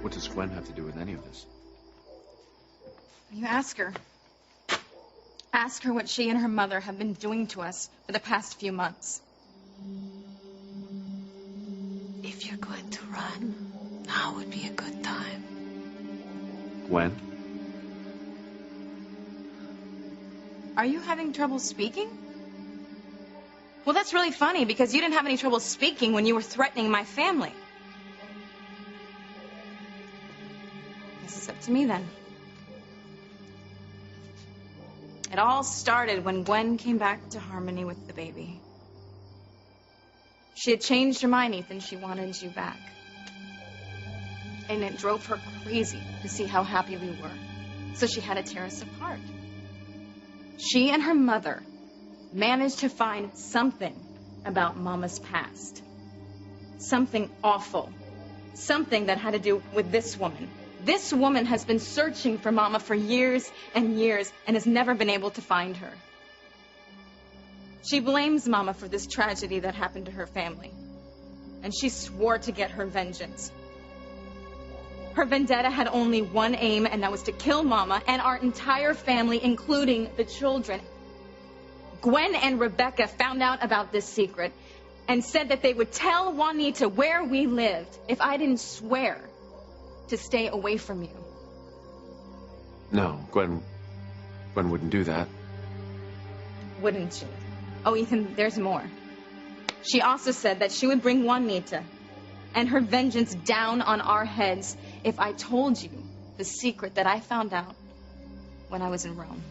What does Gwen have to do with any of this? You ask her. Ask her what she and her mother have been doing to us for the past few months. If you're going to run, now would be a good time. Gwen? Are you having trouble speaking? Well, that's really funny because you didn't have any trouble speaking when you were threatening my family. This is up to me then. It all started when Gwen came back to Harmony with the baby. She had changed her mind, Ethan. She wanted you back. And it drove her crazy to see how happy we were. So she had to tear us apart. She and her mother managed to find something about Mama's past. Something awful. Something that had to do with this woman. This woman has been searching for Mama for years and years and has never been able to find her. She blames Mama for this tragedy that happened to her family. And she swore to get her vengeance. Her vendetta had only one aim, and that was to kill Mama and our entire family, including the children. Gwen and Rebecca found out about this secret and said that they would tell Juanita where we lived if I didn't swear to stay away from you. No, Gwen wouldn't do that. Wouldn't she? Oh, Ethan, there's more. She also said that she would bring Juanita and her vengeance down on our heads if I told you the secret that I found out when I was in Rome.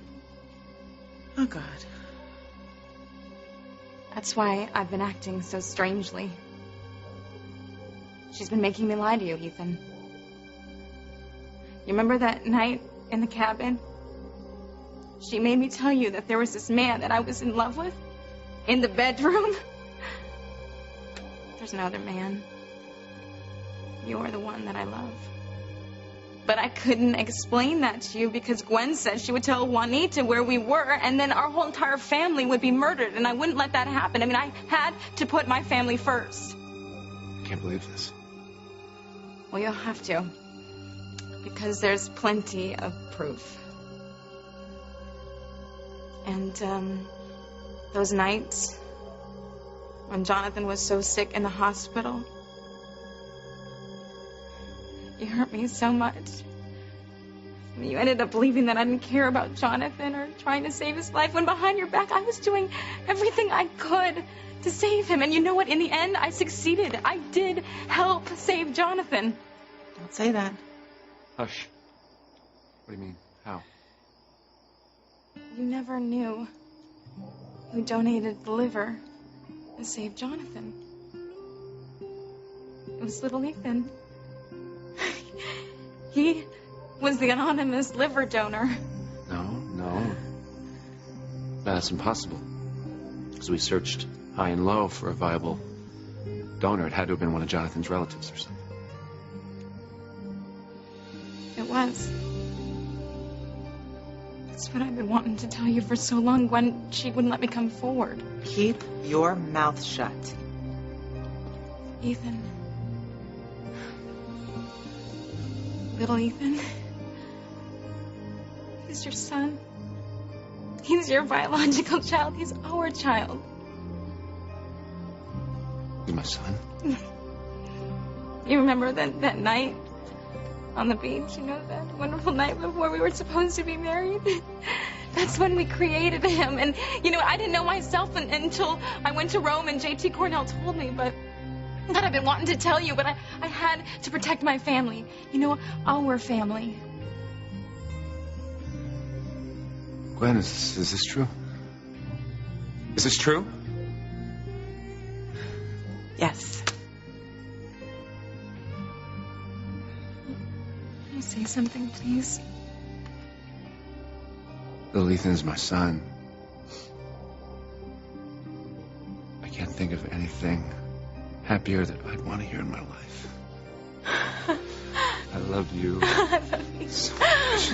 Oh, God. That's why I've been acting so strangely. She's been making me lie to you, Ethan. You remember that night in the cabin? She made me tell you that there was this man that I was in love with in the bedroom. There's no other man. You're the one that I love. But I couldn't explain that to you because Gwen said she would tell Juanita where we were, and then our whole entire family would be murdered, and I wouldn't let that happen. I mean, I had to put my family first. I can't believe this. Well, you'll have to. Because there's plenty of proof. And, those nights when Jonathan was so sick in the hospital, you hurt me so much. You ended up believing that I didn't care about Jonathan or trying to save his life, when behind your back I was doing everything I could to save him. And you know what? In the end, I succeeded. I did help save Jonathan. Don't say that. Hush. What do you mean? How? You never knew who donated the liver to save Jonathan. It was little Ethan. He was the anonymous liver donor. No. That's impossible. Because we searched high and low for a viable donor. It had to have been one of Jonathan's relatives or something. It was. That's what I've been wanting to tell you for so long. Gwen, she wouldn't let me come forward. Keep your mouth shut. Ethan. Little Ethan. He's your son. He's your biological child. He's our child. He's my son? You remember that night on the beach, you know, that wonderful night before we were supposed to be married? That's when we created him. And, you know, I didn't know myself until I went to Rome and J.T. Cornell told me, but I've been wanting to tell you, but I had to protect my family. You know, our family. Gwen, is this true? Is this true? Yes. Can you say something, please? Little Ethan's my son. I can't think of anything happier that I'd want to hear in my life. I love you. I love you so much.